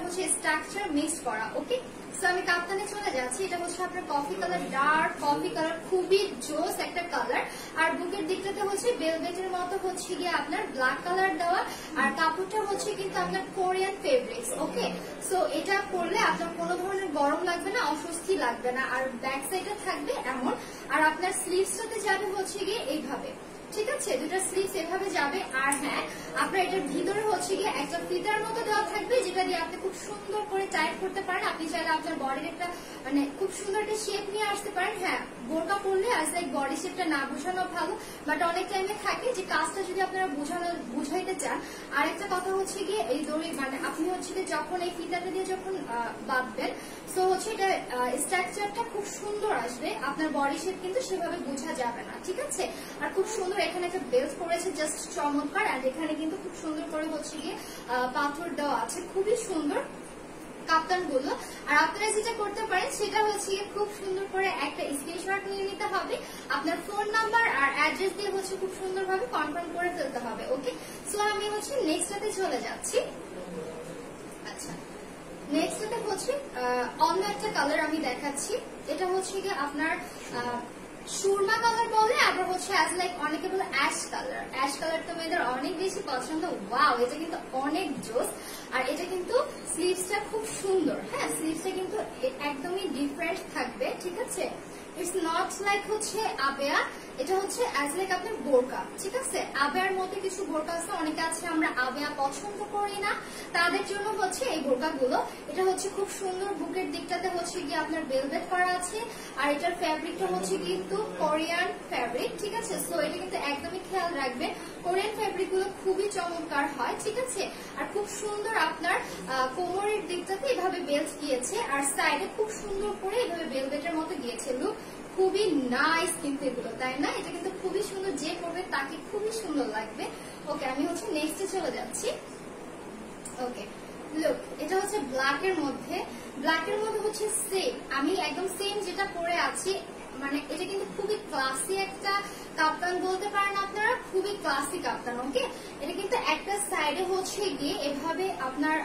হচ্ছে structure mix করা। ওকে, so আমি কাপ্তানে চলে যাচ্ছি। এটা হচ্ছে আপনার coffee colour, dark coffee colour, খুবই জোস একটা কালার। আর বুকের দিকটাতে হচ্ছে ভেলভেটের মতো হচ্ছে গিয়ে আপনার ব্ল্যাক কালার দেওয়া, আর কাপড়টা হচ্ছে কিন্তু আপনার কোরিয়ান ফেব্রিক্স। ওকে, সো এটা পরলে আপনার কোনো ধরনের গরম লাগবে না, অস্বস্তি লাগবে না। আর ব্যাক সাইডে থাকবে এমন, আর আপনার স্লিভসটাতে যাবে হচ্ছে গিয়ে এইভাবে, ঠিক আছে, দুটা স্লিভস এভাবে যাবে। আর হ্যাঁ, আপনার এটার ভিতরে হচ্ছে গিয়ে একটা ফিতার মতো দেওয়া থাকবে, যেটা দিয়ে আপনি খুব সুন্দর করে টাইট করতে পারেন। আপনি চাইলে আপনার বডির একটা মানে খুব সুন্দর একটা শেপ নিয়ে আসতে পারেন। হ্যাঁ, বোরকা পরলে আজ লাইক বডি শেপটা না বোঝানো ভালো, বাট অনেক টাইমে থাকে যে কাজটা যদি আপনারা বুঝাইতে চান। আরেকটা কথা হচ্ছে গিয়ে এই দড়ি মানে আপনি হচ্ছে গিয়ে যখন এই ফিতাটা দিয়ে যখন বাঁধবেন, সো হচ্ছে এটা স্ট্রাকচারটা খুব সুন্দর আসবে, আপনার বডি শেপ কিন্তু সেভাবে বোঝা যাবে না, ঠিক আছে। আর খুব সুন্দর এখানে একটা বেল্ট করেছে, জাস্ট চমৎকার। আর এখানে কিন্তু খুব সুন্দর করে হচ্ছে গিয়ে পাথর দেওয়া আছে, খুবই সুন্দর কাপ্তান গুলো। আর আপনারা যেটা করতে পারেন সেটা হচ্ছে খুব সুন্দর করে একটা স্ক্রিনশট নিয়ে নিতে হবে, আপনার ফোন নাম্বার আর অ্যাড্রেস দিয়ে হচ্ছে খুব সুন্দরভাবে কনফার্ম করে ফেলতে হবে। ওকে, সো আমি হচ্ছে নেক্সটটাতে চলে যাচ্ছি। আচ্ছা, নেক্সটটাতে হচ্ছে অন্য একটা কালার আমি দেখাচ্ছি। এটা হচ্ছে গিয়ে আপনার সুরমা কালার বলে, আবার হচ্ছে অ্যাজ লাইক অনেকে বলে অ্যাশ কালার। অ্যাশ কালার তো মেয়েদের অনেক বেশি পছন্দ। ওয়াও, এটা কিন্তু অনেক জোস। আর এটা কিন্তু স্লিভসটা খুব সুন্দর। হ্যাঁ, স্লিভসটা কিন্তু একদমই ডিফারেন্ট থাকবে, ঠিক আছে। ইটস নট লাইক হচ্ছে আবেয়া, এটা হচ্ছে অ্যাজ লাইক আপনার বোরকা, ঠিক আছে। আবেয়ার মধ্যে কিছু বোরকা আছে, অনেকে আছে আমরা আবেয়া পছন্দ করি না, তাদের জন্য হচ্ছে এই বোরকা গুলো। এটা হচ্ছে খুব সুন্দর, বুকের দিকটাতে হচ্ছে গিয়ে আপনার ভেলভেট করা আছে, আর এটার ফ্যাব্রিকটা হচ্ছে কিন্তু কোরিয়ান ফ্যাব্রিক, ঠিক আছে। সো এটা কিন্তু একদমই খেয়াল রাখবে, কোরিয়ান ফ্যাব্রিক গুলো খুবই চমৎকার হয়, ঠিক আছে। আর খুব সুন্দর আপনার কোমরের দিকটাতে এভাবে বেল্ট গিয়েছে, আর সাইডে খুব সুন্দর করে এভাবে ভেলভেটের মতো গিয়েছে। লুক খুবই নাইস কিন্তু এগুলো, তাই না? এটা কিন্তু খুবই সুন্দর, যে পরবে তাকে খুবই সুন্দর লাগবে। ওকে, আমি হচ্ছে নেক্সটে চলে যাচ্ছি। ওকে, লুক এটা হচ্ছে ব্ল্যাকের মধ্যে। ব্ল্যাকের মধ্যে হচ্ছে সেম, আমি একদম সেম যেটা পরে আছি, মানে এটা কিন্তু খুবই ক্লাসি একটা কাপ্তান বলতে পারেন আপনারা, খুবই ক্লাসি কাপ্তান। ওকে, এটা কিন্তু একটা সাইডে হচ্ছে গিয়ে এভাবে আপনার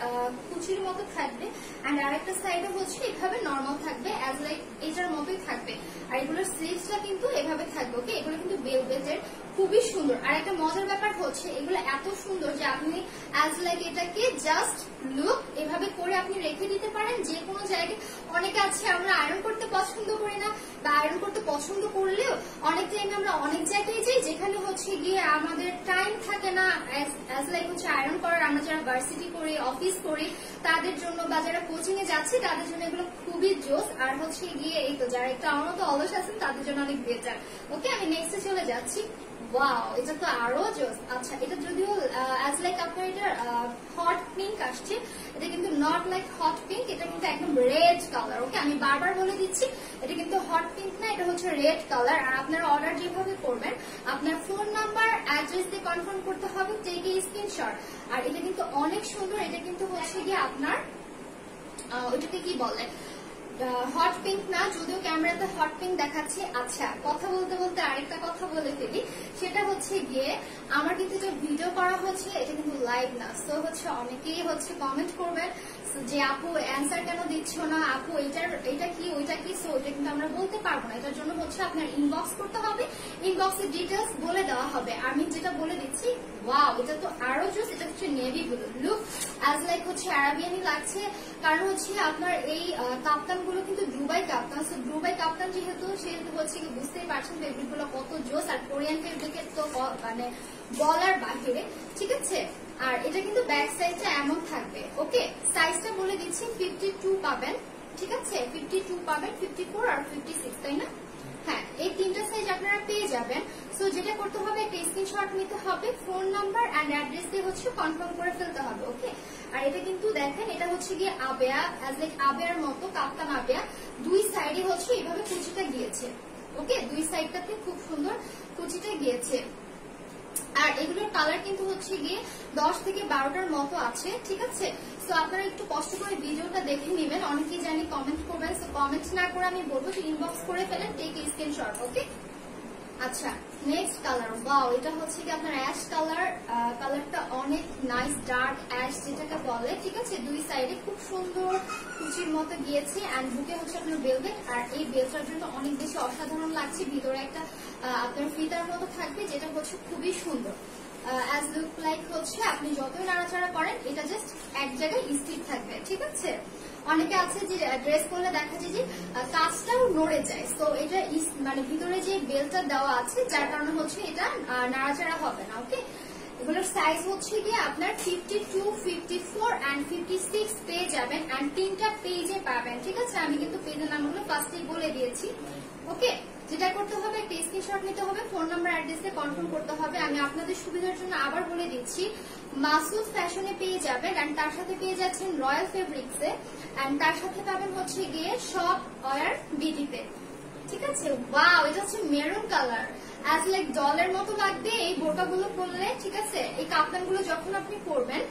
কুচির মতো থাকবে, আর আরেকটা সাইডে হচ্ছে এভাবে নর্মাল থাকবে, অ্যাজ লাইক এটার মতোই থাকবে। আর এগুলোর স্লিভসটা কিন্তু এভাবে থাকবে। ওকে, এগুলো কিন্তু ভেলভেটের, খুবই সুন্দর। আর একটা মজার ব্যাপার হচ্ছে এগুলো এত সুন্দর যে আপনি অ্যাজ লাইক এটাকে জাস্ট লুক এভাবে করে আপনি রেখে দিতে পারেন যে কোনো জায়গায়। অনেকে আছে আমরা আয়রন করতে পছন্দ করি না, বা আয়রন করতে পছন্দ করলেও অনেক টাইমে আমরা অনেক জায়গায় যাই যেখানে হচ্ছে গিয়ে আমাদের টাইম থাকে না অ্যাজ লাইক হচ্ছে আয়রন করার। আমরা যারা ভার্সিটি করি, অফিস করি, তাদের জন্য, বা যারা কোচিং এ যাচ্ছি তাদের জন্য এগুলো খুবই জোস। আর হচ্ছে গিয়ে এই তো যারা একটু আমার মতো অলস আছেন তাদের জন্য অনেক বেটার। ওকে, আমি নেক্সটে চলে যাচ্ছি। ওয়াও, এটা তো আরো জোস। আচ্ছা, এটা যদিও অ্যাজ লাইক আপনার এটা হট পিঙ্ক আসছে, এটা কিন্তু নট লাইক হট পিঙ্ক, এটা কিন্তু একদম রেড কালার। ওকে, আমি বারবার বলে দিচ্ছি এটা কিন্তু হট পিঙ্ক না, এটা হচ্ছে রেড কালার। আর আপনার অর্ডার যেভাবে করবেন, আপনার ফোন নাম্বার অ্যাড্রেস দিয়ে কনফার্ম করতে হবে, টেক এ স্ক্রিনশট। আর এটা কিন্তু অনেক সুন্দর, এটা কিন্তু হচ্ছে গিয়ে আপনার ওইটাকে কি বলে, হট পিঙ্ক না, যদিও ক্যামেরাতে হট পিঙ্ক দেখাচ্ছে। আচ্ছা, কথা বলতে বলতে আরেকটা কথা বলে ফেলি, সেটা হচ্ছে গিয়ে আমার কিন্তু এটা ভিডিও করা হচ্ছে, এটা কিন্তু লাইভ না। সো হচ্ছে অনেকেই হচ্ছে কমেন্ট করবেন যে আপু অ্যান্সার কেন দিচ্ছ না, আপু এটা কি ওইটা কি। সো এটা কিন্তু আমরা বলতে পারবো না, এটার জন্য হচ্ছে আপনার ইনবক্স করতে হবে, ইনবক্সের ডিটেলস বলে দেওয়া হবে। আমি যেটা বলে দিচ্ছি, ওয়াও, এটা তো আরো জোস। এটা হচ্ছে navy blue, look as like হচ্ছে আরাবিয়ানি লাগছে, কারণ হচ্ছে আপনার এই কাপ্তান গুলো কিন্তু দুবাই কাপ্তান। সো দুবাই কাপ্তান যেহেতু, সেহেতু হচ্ছে বুঝতেই পারছেন ফেব্রিক গুলো কত জোস। আর কোরিয়ান ফেব্রিকের তো মানে বলার বাহিরে, ঠিক আছে। আর এটা কিন্তু ব্যাক সাইডটা এমন থাকবে। ওকে, সাইজটা বলে দিচ্ছি 52 পাবেন, ঠিক আছে। 52 পাবেন, 54 আর 56, তাই না? হ্যাঁ, এই তিনটা সাইজ আপনারা পেয়ে যাবেন। সো যেটা করতে হবে, একটা স্ক্রিনশট নিতে হবে, ফোন নাম্বার এন্ড অ্যাড্রেস দিয়ে হচ্ছে কনফার্ম করে ফেলতে হবে। ওকে, আর এটা কিন্তু দেখেন, এটা হচ্ছে গিয়ে আবেয়া, অ্যাজ লাইক আবেয়ার মতো কাপ্তান আবেয়া। দুই সাইডে হচ্ছে এইভাবে কুচিটা গিয়েছে। ওকে, দুই সাইডটাতে খুব সুন্দর কুচিটা গিয়েছে। আর এগুলোর কালার কিন্তু হচ্ছে গিয়ে 10 থেকে 12টার মতো আছে, ঠিক আছে। সো আপনারা একটু কষ্ট করে ভিডিওটা দেখে নেবেন, অনেকেই জানি কমেন্ট করবেন। সো কমেন্ট না করে আমি বলবো যে ইনবক্স করে ফেলেন, টেক স্ক্রিনশট। ওকে, আচ্ছা, নেক্সট কালার, ওয়াও, এটা হচ্ছে কি আপনার অ্যাশ কালার। কালারটা অনেক নাইস, ডার্ক অ্যাশ যেটাকে বলে, ঠিক আছে। দুই সাইডে খুব সুন্দর কুচির মতো গিয়েছে এন্ড বুকে হচ্ছে আপনার ভেলভেট। আর এই বেলটার জন্য অনেক বেশি অসাধারণ লাগছে। ভিতরে একটা আপনার ফিতার মতো থাকবে যেটা হচ্ছে খুবই সুন্দর। অ্যাজ লুক লাইক হচ্ছে আপনি যতই নাড়াচাড়া করেন এটা জাস্ট এক জায়গায় স্থির থাকবে, ঠিক আছে। অনেকে আছে যে ড্রেস পরলে দেখা যায় যে কাজটাও নড়ে যায়, তো এটা মানে ভিতরে যে বেলটা দেওয়া আছে যার কারণে হচ্ছে এটা নাড়াচাড়া হবে না। ওকে, এগুলোর সাইজ হচ্ছে গিয়ে আপনার 52, 54 এন্ড 56 পেয়ে যাবেন এন্ড 3টা পেজে পাবেন, ঠিক আছে। আমি কিন্তু পেজের নামগুলো ফার্স্টেই বলে দিয়েছি। ওকে, যেটা করতে হবে একটা স্ক্রিনশট নিতে হবে, ফোন নাম্বার অ্যাড্রেসে কনফার্ম করতে হবে। আমি আপনাদের সুবিধার জন্য আবার বলে দিচ্ছি, মাসুদ ফ্যাশনে পেয়ে যাবেন এন্ড তার সাথে পেয়ে যাচ্ছেন রয়্যাল ফেব্রিক্সে এন্ড তার সাথে পাবেন হচ্ছে গিয়ে শপ ওয়্যার বিডিতে, ঠিক আছে। ওয়াও, এটা হচ্ছে মেরুন কালার, অ্যাজ লাইক ডলের মতো লাগবে এই বোরকাগুলো পরলে, ঠিক আছে। এই কাপ্তানগুলো যখন আপনি পরবেন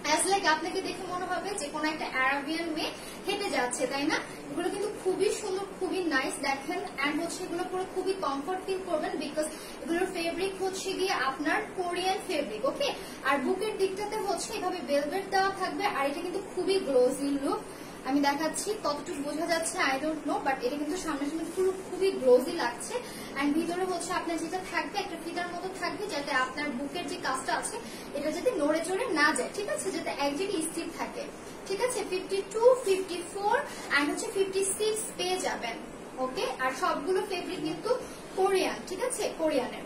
অ্যাজ লাইক আপনাকে দেখে মনে হবে যে কোনো একটা আরাবিয়ান মেয়ে হেঁটে যাচ্ছে, তাই না। এগুলো কিন্তু খুবই সুন্দর, খুবই নাইস দেখেন এন্ড হচ্ছে এগুলো পরে খুবই কমফর্ট ফিল করবেন বিকজ এগুলোর ফেব্রিক হচ্ছে গিয়ে আপনার কোরিয়ান ফেব্রিক। ওকে, আর বুকের দিকটাতে হচ্ছে এভাবে ভেলভেট দেওয়া থাকবে আর এটা কিন্তু খুবই গ্লোজি লুক। আমি দেখাচ্ছি কতটুকু বোঝা যাচ্ছে আই ডোন্ট নো, বাট এটা কিন্তু সামনাসামনি পুরো খুবই গ্লোজি লাগছে এন্ড ভিতরে হচ্ছে আপনার যেটা থাকবে একটা ফিতার মতো থাকবে যাতে আপনার বুকের যে কাজটা আছে এটা যাতে নড়ে চড়ে না যায়, ঠিক আছে, যাতে এক জায়গায় স্থির থাকে, ঠিক আছে। 52, 54 এন্ড হচ্ছে 56 পেয়ে যাবেন। ওকে, আর সবগুলো ফেব্রিক কিন্তু কোরিয়ান, ঠিক আছে, কোরিয়ানের।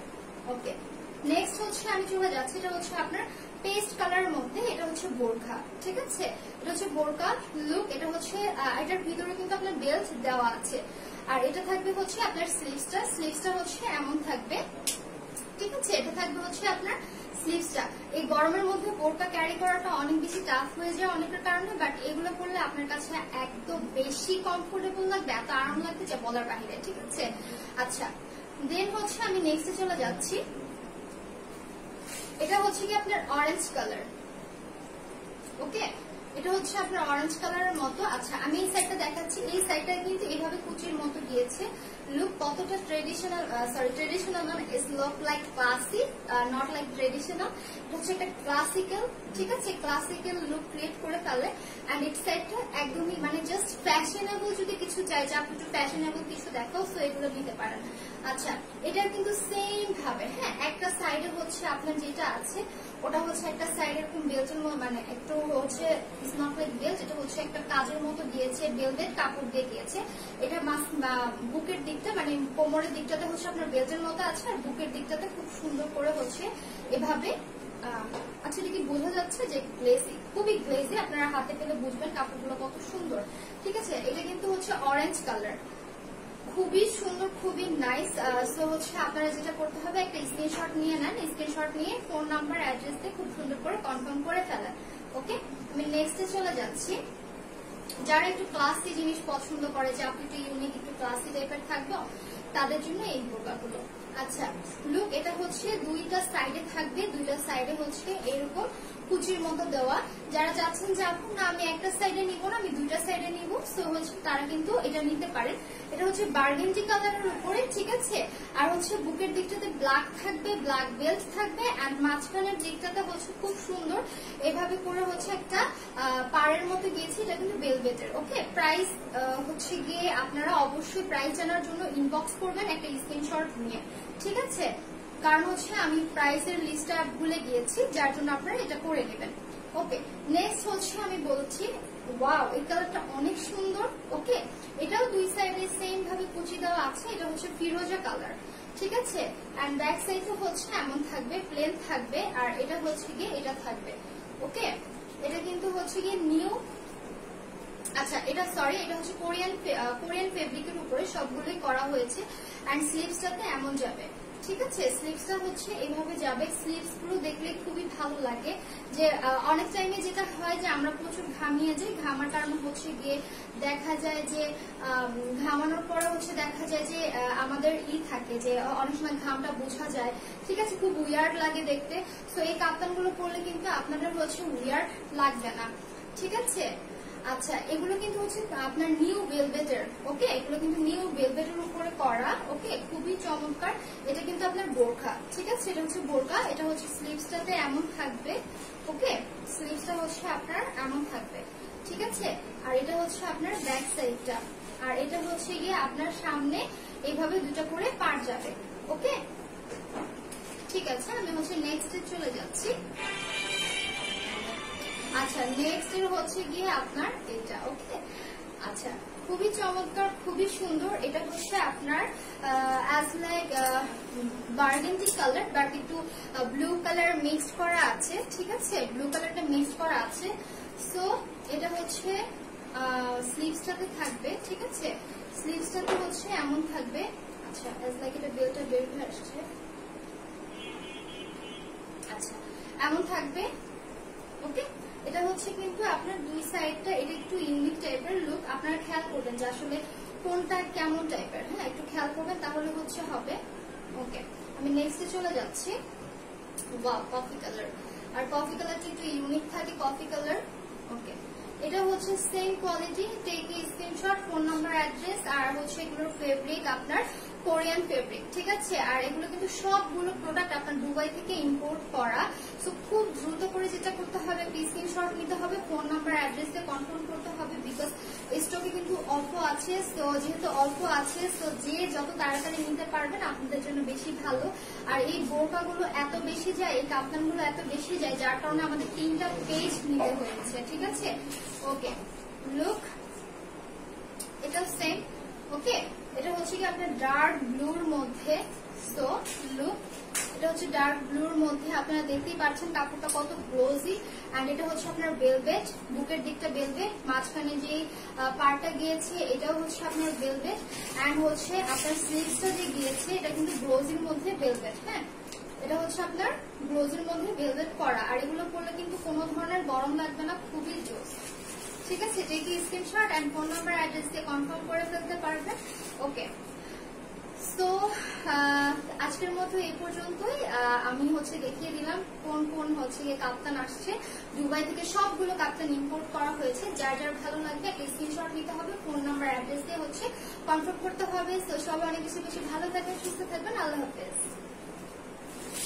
ওকে, নেক্সট হচ্ছে আমি চলে যাচ্ছি, এটা হচ্ছে আপনার পেস্ট কালারের মধ্যে, এটা হচ্ছে বোরখা, ঠিক আছে। এটা হচ্ছে বোরখা লুক, এটা হচ্ছে এটার ভিতরে কিন্তু আপনার বেল্ট দেওয়া আছে আর এটা থাকবে হচ্ছে আপনার স্লিভসটা হচ্ছে এমন থাকবে, ঠিক আছে। এটা থাকবে হচ্ছে আপনার স্লিভসটা। এই গরমের মধ্যে বোরকা ক্যারি করাটা অনেক বেশি টাফ হয়ে যায় অনেকের কারণে, বাট এগুলো পরলে আপনার কাছে একদম বেশি কমফোর্টেবল লাগবে, এত আরাম লাগবে যা বলার বাহিরে, ঠিক আছে। আচ্ছা, দেন হচ্ছে আমি নেক্সটে চলে যাচ্ছি, এটা হচ্ছে কি আপনার অরেঞ্জ কালার। ওকে, এটা হচ্ছে আপনার অরেঞ্জ কালারের মতো। আচ্ছা, আমি এই সাইডটা দেখাচ্ছি, এই সাইডটা কিন্তু এইভাবে কুচির মতো গিয়েছে। লুক কতটা traditional, traditional not, is look like classic, not like traditional. এটা হচ্ছে একটা ক্লাসিক্যাল, ঠিক আছে, ক্লাসিক্যাল লুক ক্রিয়েট করে ফেলে এন্ড এই সাইডটা একদমই মানে জাস্ট ফ্যাশনেবল, যদি কিছু চাই যে আপনি একটু ফ্যাশনেবল কিছু দেখাও তো এগুলো নিতে পারেন। আচ্ছা, এটা কিন্তু সেম ভাবে, হ্যাঁ, একটা সাইডে হচ্ছে আপনার যেটা আছে ওটা হচ্ছে একটা সাইড এরকম বেল্টের মতো, মানে একটু হচ্ছে ইটস নট লাইক বেল্ট, এটা হচ্ছে একটা কাজের মতো দিয়েছে, বেলভেট কাপড় দিয়ে দিয়েছে। এটা বুকের দিকটা মানে কোমরের দিকটাতে হচ্ছে আপনার বেল্টের মতো আছে আর বুকের দিকটাতে খুব সুন্দর করে হচ্ছে এভাবে। আচ্ছা, এটা কি বোঝা যাচ্ছে যে গ্লেজি, খুবই গ্লেজি, আপনারা হাতে পেলে বুঝবেন কাপড়গুলো কত সুন্দর, ঠিক আছে। এটা কিন্তু হচ্ছে অরেঞ্জ কালার, খুবই সুন্দর, খুবই নাইস। সো হচ্ছে আপনারা যেটা করতে হবে একটা স্ক্রিনশট নিয়ে নেন, স্ক্রিনশট নিয়ে ফোন নাম্বার অ্যাড্রেস দিয়ে খুব সুন্দর করে কনফার্ম করে ফেলেন। ওকে, আমি নেক্সটে চলে যাচ্ছি। যারা একটু ক্লাসি জিনিস পছন্দ করে যে আপনি একটু ইউনিক একটু ক্লাসি টাইপের থাকবে তাদের জন্য এই বোরকাগুলো। আচ্ছা, লুক, এটা হচ্ছে দুইটা সাইডে থাকবে, দুইটা সাইডে হচ্ছে এরকম কুচির মতো দেওয়া। যারা চাচ্ছেন যে আপু না আমি একটা সাইডে নিব না, আমি দুইটা সাইডে নিব, সো হচ্ছে তারা কিন্তু এটা নিতে পারেন। এটা হচ্ছে বার্গেন্ডি কালারের উপরে, ঠিক আছে। আর হচ্ছে বুকের দিকটাতে ব্ল্যাক থাকবে, ব্ল্যাক বেল্ট থাকবে এন্ড মাঝখানের দিকটাতে হচ্ছে খুব সুন্দর এভাবে করে হচ্ছে একটা পাড়ের মতো গিয়েছে, এটা কিন্তু ভেলভেটের। ওকে, প্রাইস হচ্ছে গিয়ে আপনারা অবশ্যই প্রাইস জানার জন্য ইনবক্স করবেন একটা স্ক্রিনশট নিয়ে, ঠিক আছে, কারণ হচ্ছে আমি প্রাইসের লিস্টটা ভুলে গিয়েছি যার জন্য আপনারা এটা করে নেবেন। ওকে, নেক্সট হচ্ছে আমি বলছি, ওয়াও, এই কালারটা অনেক সুন্দর। ওকে, এটাও দুই সাইডে সেম ভাবে কুচি দেওয়া আছে, এটা হচ্ছে ফিরোজা কালার, ঠিক আছে। এন্ড ব্যাক সাইডে হচ্ছে এমন থাকবে, প্লেন থাকবে আর এটা হচ্ছে গিয়ে এটা থাকবে। ওকে, এটা কিন্তু হচ্ছে গিয়ে নিউ, আচ্ছা এটা সরি, এটা হচ্ছে কোরিয়ান ফেব্রিকের উপরে সবগুলোই করা হয়েছে এন্ড স্লিভসটাতে এমন যাবে, ঠিক আছে। স্লিভসটা হচ্ছে এইভাবে যাবে, স্লিভস গুলো দেখলে খুবই ভালো লাগে। যে অনেক টাইমে যেটা হয় যে আমরা প্রচুর ঘামিয়ে যাই, ঘামার কারণে হচ্ছে গিয়ে দেখা যায় যে ঘামানোর পরে হচ্ছে দেখা যায় যে আমাদের থাকে যে অনেক সময় ঘামটা বোঝা যায়, ঠিক আছে, খুব উইয়ার্ড লাগে দেখতে। তো এই কাপ্তানগুলো পরলে কিন্তু আপনাদের হচ্ছে উইয়ার্ড লাগবে না, ঠিক আছে। আচ্ছা, এগুলো কিন্তু হচ্ছে আপনার নিউ ভেলভেটের, ওকে, এগুলো কিন্তু নিউ ভেলভেটের উপরে করা, ওকে, খুবই চমৎকার। এটা কিন্তু আপনার বোরখা, ঠিক আছে, এটা হচ্ছে বোরখা। এটা হচ্ছে স্লিভসটাতে এমন থাকবে, ওকে, স্লিভসটা হচ্ছে আপনার এমন থাকবে, ঠিক আছে। আর এটা হচ্ছে আপনার ব্যাক সাইডটা, আর এটা হচ্ছে গিয়ে আপনার সামনে এইভাবে দুটো করে পার যাবে, ওকে, ঠিক আছে। আমি হচ্ছে নেক্সটে চলে যাচ্ছি। আচ্ছা, নেক্সট এর হচ্ছে গিয়ে আপনার এটা, ওকে। আচ্ছা, খুবই চমৎকার, খুবই সুন্দর। এটা হচ্ছে আপনার as like burgundy colour, but একটু ব্লু কালার মিক্সড করা আছে, ঠিক আছে, ব্লু কালারটা মিক্সড করা আছে। সো এটা হচ্ছে স্লিভসটাতে থাকবে, ঠিক আছে, স্লিভসটাতে হচ্ছে এমন থাকবে। আচ্ছা, অ্যাজ লাইক এটা বেলটা বের হয়ে আসছে। আচ্ছা, এমন থাকবে, ওকে। এটা হচ্ছে কিন্তু আপনার দুই সাইডটা, এটা একটু ইউনিক টাইপের লুক। আপনারা খেয়াল করবেন যে আসলে কোনটা কেমন টাইপের, হ্যাঁ, একটু খেয়াল করবেন, তাহলে হচ্ছে হবে, ওকে। আমি নেক্সটে চলে যাচ্ছি। ওয়াও, কফি কালার, আর কফি কালারটা একটু ইউনিক থাকে, কফি কালার, ওকে। এটা হচ্ছে same quality, take a screenshot, phone number, address, আর হচ্ছে এগুলোর ফেব্রিক আপনার কোরিয়ান ফেব্রিক, ঠিক আছে। আর এগুলো কিন্তু সবগুলো প্রোডাক্ট আপনার দুবাই থেকে ইম্পোর্ট করা। সো খুব দ্রুত করে যেটা করতে হবে, স্ক্রিনশট নিতে হবে, ফোন নাম্বার, অ্যাড্রেস দিয়ে কনফার্ম করতে হবে, বিকজ স্টকে কিন্তু অল্প আছে। তো যেহেতু অল্প আছে, তো যে যত তাড়াতাড়ি নিতে পারবেন আপনাদের জন্য বেশি ভালো। আর এই বোরকাগুলো এত বেশি যায়, এই কাপ্তানগুলো এত বেশি যায়, যার কারণে আমাদের 3টা পেজ নিতে হয়েছে, ঠিক আছে, ওকে। লুক, এটা সেম, ওকে। এটা হচ্ছে কি আপনার ডার্ক ব্লুর মধ্যে। সো লুক, এটা হচ্ছে ডার্ক ব্লুর মধ্যে, আপনারা দেখতেই পাচ্ছেন কাপড়টা কত গ্লোজি। এন্ড এটা হচ্ছে আপনার ভেলভেট, বুকের দিকটা ভেলভেট, মাঝখানে যে পার্টটা গিয়েছে এটাও হচ্ছে আপনার ভেলভেট, এন্ড হচ্ছে আপনার স্লিভসটা যে গিয়েছে এটা কিন্তু গ্লোজির মধ্যে ভেলভেট, হ্যাঁ, এটা হচ্ছে আপনার গ্লোজির মধ্যে ভেলভেট করা। আর এগুলো পরলে কিন্তু কোনো ধরনের গরম লাগবে না, খুবই জোস, ঠিক আছে। Take a screenshot and phone number, address দিয়ে কনফার্ম করে ফেলতে পারবেন, ওকে। সো আজকের মতো এই পর্যন্তই। আমি হচ্ছে দেখিয়ে দিলাম কোন কোন হচ্ছে কাপ্তান আসছে দুবাই থেকে, সবগুলো কাপ্তান ইম্পোর্ট করা হয়েছে। যার যার ভালো লাগবে স্ক্রিনশট নিতে হবে, ফোন নাম্বার, অ্যাড্রেস দিয়ে হচ্ছে কনফার্ম করতে হবে। সো সবাই অনেক বেশি বেশি ভালো থাকবেন, সুস্থ থাকবেন, আল্লাহ হাফেজ।